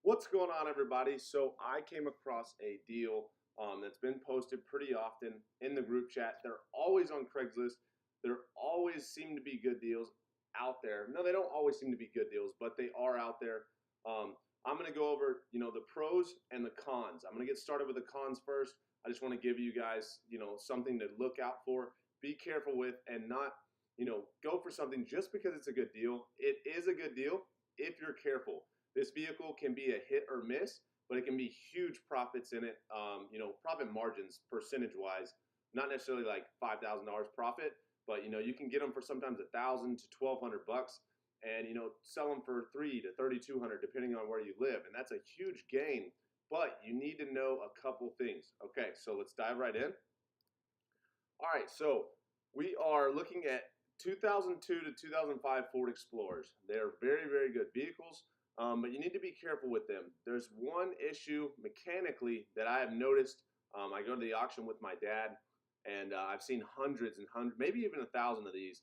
What's going on, everybody? So I came across a deal that's been posted pretty often in the group chat. They're always on Craigslist. There always seem to be good deals out there. No, they don't always seem to be good deals, but they are out there. I'm going to go over, the pros and the cons. I'm going to get started with the cons first. I just want to give you guys, something to look out for, be careful with, and not, go for something just because it's a good deal. It is a good deal if you're careful. This vehicle can be a hit or miss, but it can be huge profits in it. Profit margins percentage wise, not necessarily like $5,000 profit, but you can get them for sometimes $1,000 to $1,200, and sell them for $3,000 to $3,200 depending on where you live, and that's a huge gain. But you need to know a couple things. Okay, so let's dive right in. All right, so we are looking at 2002 to 2005 Ford Explorers. They are very, very good vehicles. But you need to be careful with them. There's one issue mechanically that I have noticed. I go to the auction with my dad, and I've seen hundreds and hundreds, maybe even 1,000 of these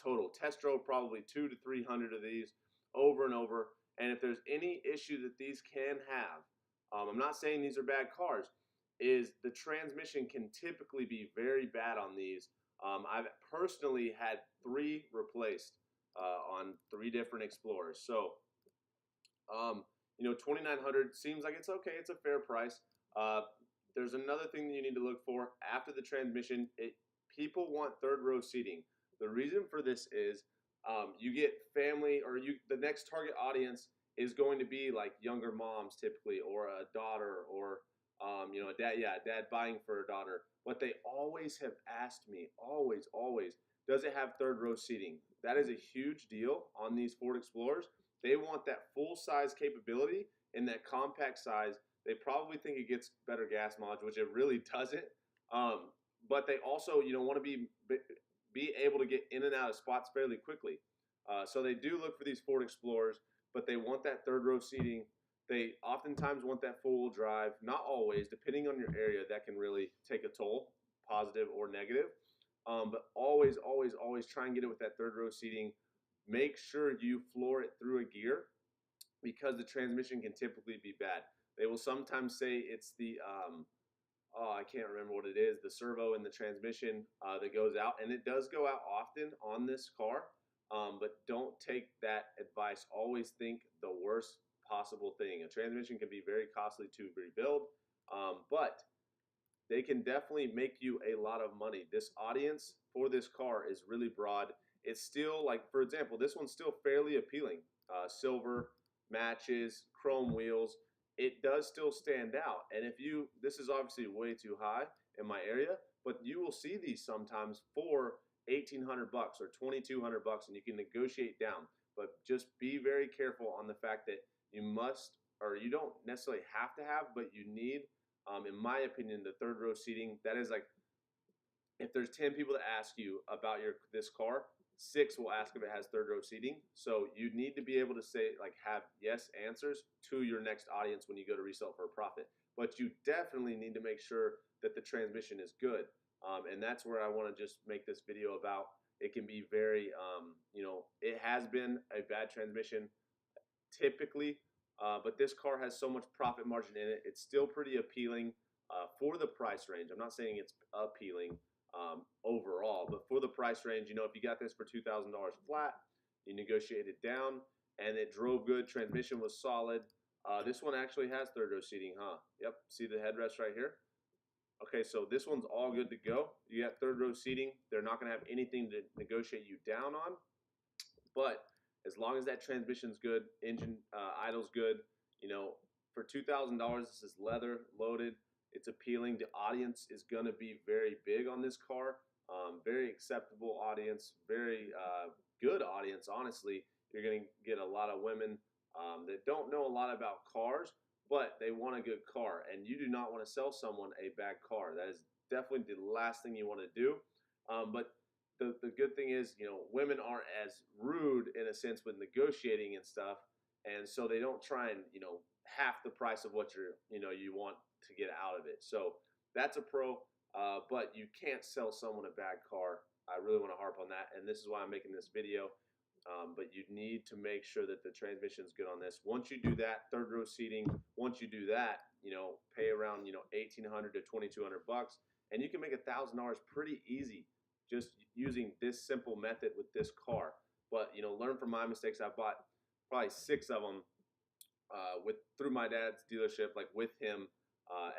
total. Test drove probably 200 to 300 of these over and over. And if there's any issue that these can have, I'm not saying these are bad cars, is the transmission can typically be very bad on these. I've personally had 3 replaced on 3 different Explorers. So 2,900 seems like it's okay. It's a fair price. There's another thing that you need to look for after the transmission. People want third row seating. The reason for this is you get family, or the next target audience is going to be like younger moms typically, or a daughter, or a dad. Yeah, a dad buying for a daughter. But they always have asked me, always, does it have third row seating? That is a huge deal on these Ford Explorers. They want that full size capability in that compact size. They probably think it gets better gas mileage, which it really doesn't. But they also, want to be able to get in and out of spots fairly quickly. So they do look for these Ford Explorers, but they want that third row seating. They oftentimes want that four-wheel drive. Not always, depending on your area, that can really take a toll, positive or negative. But always try and get it with that third row seating. Make sure you floor it through a gear, because the transmission can typically be bad. They will sometimes say it's the, I can't remember what it is, the servo in the transmission that goes out. And it does go out often on this car, but don't take that advice. Always think the worst possible thing. A transmission can be very costly to rebuild, but they can definitely make you a lot of money. This audience for this car is really broad. It's still, like, for example, this one's still fairly appealing. Silver matches, chrome wheels. It does still stand out. And this is obviously way too high in my area, but you will see these sometimes for $1,800 or $2,200, and you can negotiate down. But just be very careful on the fact that you must, or you don't necessarily have to have, but you need, in my opinion, the third row seating. That is like, if there's 10 people that ask you about this car, 6 will ask if it has third row seating. So you need to be able to say, like, have yes answers to your next audience when you go to resell for a profit. But you definitely need to make sure that the transmission is good. And that's where I want to just make this video about. It can be very, it has been a bad transmission typically, but this car has so much profit margin in it. It's still pretty appealing for the price range. I'm not saying it's appealing overall, but for the price range, if you got this for $2,000 flat, you negotiated down, and it drove good. Transmission was solid. This one actually has third row seating, huh? Yep. See the headrest right here? Okay, so this one's all good to go. You got third row seating. They're not going to have anything to negotiate you down on, but as long as that transmission's good, engine idle's good, for $2,000, this is leather loaded. It's appealing. The audience is going to be very big on this car. Very acceptable audience, very good audience, honestly. You're going to get a lot of women that don't know a lot about cars, but they want a good car. And you do not want to sell someone a bad car. That is definitely the last thing you want to do. But the good thing is, women aren't as rude in a sense with negotiating and stuff. And so they don't try and, half the price of what you want to get out of it. So that's a pro, but you can't sell someone a bad car. I really want to harp on that, and this is why I'm making this video. but you need to make sure that the transmission is good on this. Once you do that, third row seating, once you do that, pay around, 1,800 to 2,200 bucks, and you can make $1,000 pretty easy just using this simple method with this car. But, learn from my mistakes. I bought probably 6 of them through my dad's dealership, like with him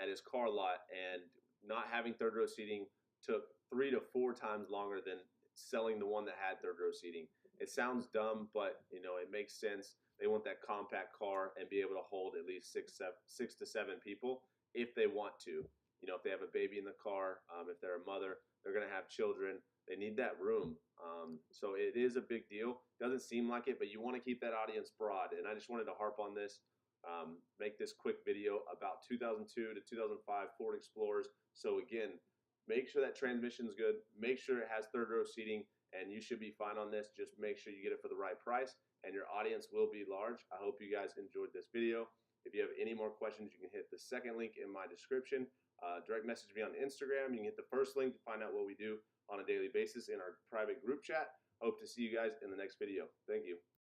at his car lot, and not having third row seating took 3 to 4 times longer than selling the one that had third row seating. It sounds dumb, but it makes sense. They want that compact car and be able to hold at least six to seven people if they want to. If they have a baby in the car, if they're a mother, they're going to have children. They need that room. So it is a big deal. Doesn't seem like it, but you want to keep that audience broad. And I just wanted to harp on this, make this quick video about 2002 to 2005 Ford Explorers. So again, make sure that transmission's good. Make sure it has third row seating, and you should be fine on this. Just make sure you get it for the right price, and your audience will be large. I hope you guys enjoyed this video. If you have any more questions, you can hit the second link in my description. Direct message me on Instagram. You can hit the first link to find out what we do on a daily basis in our private group chat. Hope to see you guys in the next video. Thank you.